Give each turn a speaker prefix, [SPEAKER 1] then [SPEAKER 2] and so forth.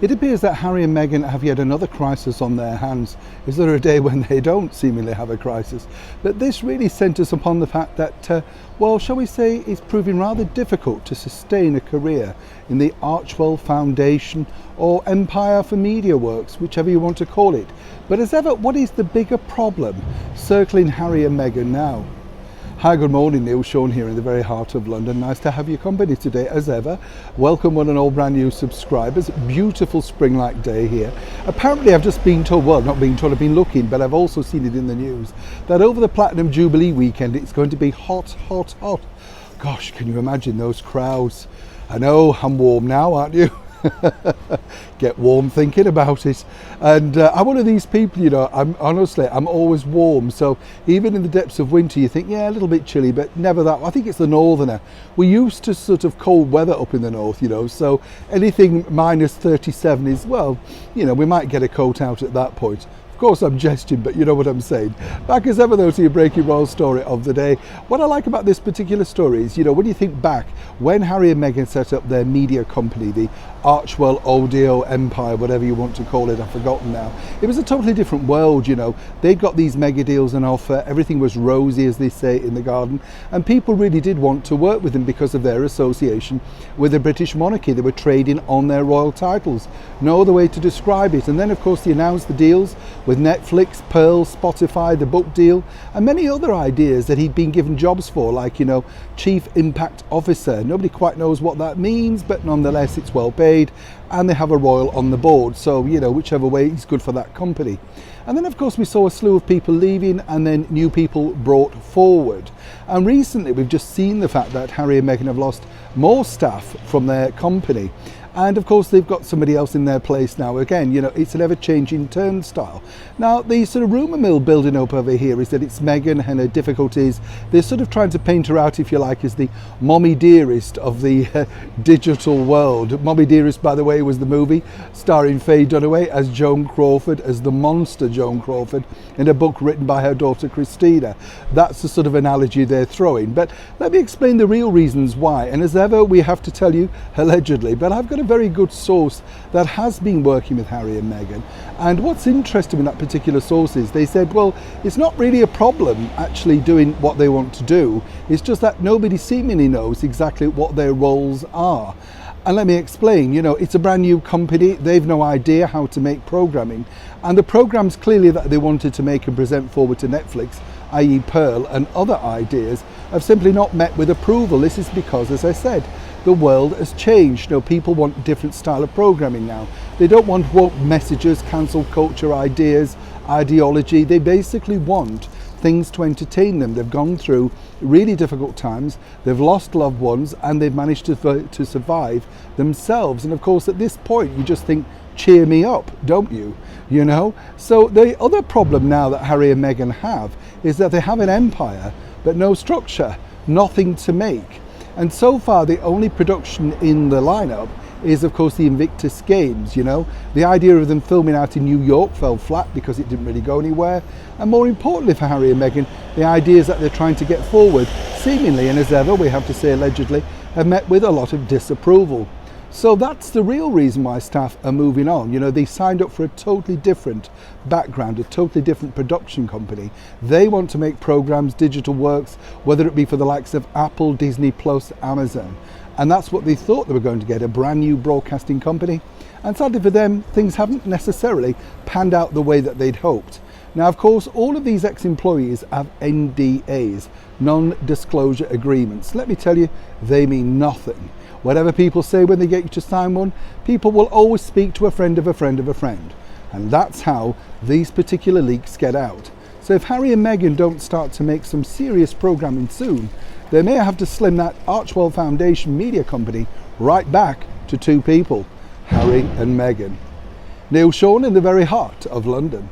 [SPEAKER 1] It appears that Harry and Meghan have yet another crisis on their hands. Is there a day when they don't seemingly have a crisis? But this really centres upon the fact that, well, shall we say, it's proving rather difficult to sustain a career in the Archwell Foundation or Empire for Media Works, whichever you want to call it. But as ever, what is the bigger problem circling Harry and Meghan now? Hi, good morning, Neil. Sean here in the very heart of London. Nice to have your company today, as ever. Welcome one and all brand new subscribers. Beautiful spring-like day here. Apparently, I've just been told, well, not being told, I've been looking, but I've also seen it in the news, that over the Platinum Jubilee weekend, it's going to be hot, hot, hot. Gosh, can you imagine those crowds? I know, I'm warm now, aren't you? Get warm thinking about it. And I'm one of these people, you know, I'm always warm, so even in the depths of winter you think, yeah, a little bit chilly, but never that. I think it's the northerner. We're used to sort of cold weather up in the north, you know, so anything minus 37 is, well, you know, we might get a coat out at that point. Of course I'm jesting, but you know what I'm saying. Back as ever though to your breaking royal story of the day. What I like about this particular story is, you know, when you think back, when Harry and Meghan set up their media company, the Archwell Audio Empire, whatever you want to call it, I've forgotten now. It was a totally different world, you know. They'd got these mega deals on offer, everything was rosy, as they say in the garden, and people really did want to work with them because of their association with the British monarchy. They were trading on their royal titles. No other way to describe it. And then of course they announced the deals with Netflix, Pearl, Spotify, the book deal, and many other ideas that he'd been given jobs for, like, you know, Chief Impact Officer. Nobody quite knows what that means, but nonetheless it's well paid, and they have a royal on the board, so, you know, whichever way is good for that company. And then of course we saw a slew of people leaving and then new people brought forward. And recently we've just seen the fact that Harry and Meghan have lost more staff from their company. And of course they've got somebody else in their place now. Again, you know, it's an ever-changing turnstile. Now the sort of rumour mill building up over here is that it's Meghan and her difficulties. They're sort of trying to paint her out, if you like, as the mommy dearest of the digital world. Mommy Dearest, by the way, was the movie starring Faye Dunaway as Joan Crawford, as the monster Joan Crawford, in a book written by her daughter Christina. That's the sort of analogy they're throwing. But let me explain the real reasons why. And as ever, we have to tell you, allegedly, but I've got a very good source that has been working with Harry and Meghan. And what's interesting in that particular source is they said, well, it's not really a problem actually doing what they want to do. It's just that nobody seemingly knows exactly what their roles are. And let me explain, you know, it's a brand new company. They've no idea how to make programming. And the programs clearly that they wanted to make and present forward to Netflix, i.e. Pearl and other ideas, have simply not met with approval. This is because, as I said, the world has changed. You know, people want different style of programming now. They don't want woke messages, cancel culture ideas, ideology. They basically want things to entertain them. They've gone through really difficult times, they've lost loved ones, and they've managed to survive themselves. And of course at this point you just think, cheer me up, don't you? You know? So the other problem now that Harry and Meghan have is that they have an empire but no structure, nothing to make. And so far the only production in the lineup is of course the Invictus Games, you know. The idea of them filming out in New York fell flat because it didn't really go anywhere. And more importantly for Harry and Meghan, the ideas that they're trying to get forward, seemingly, and as ever we have to say allegedly, have met with a lot of disapproval. So that's the real reason why staff are moving on. You know, they signed up for a totally different background, a totally different production company. They want to make programs, digital works, whether it be for the likes of Apple, Disney Plus, Amazon. And that's what they thought they were going to get, a brand new broadcasting company. And sadly for them, things haven't necessarily panned out the way that they'd hoped. Now, of course, all of these ex-employees have NDAs, non-disclosure agreements. Let me tell you, they mean nothing. Whatever people say when they get you to sign one, people will always speak to a friend of a friend of a friend. And that's how these particular leaks get out. So if Harry and Meghan don't start to make some serious programming soon, they may have to slim that Archwell Foundation media company right back to two people, Harry and Meghan. Neil Sean in the very heart of London.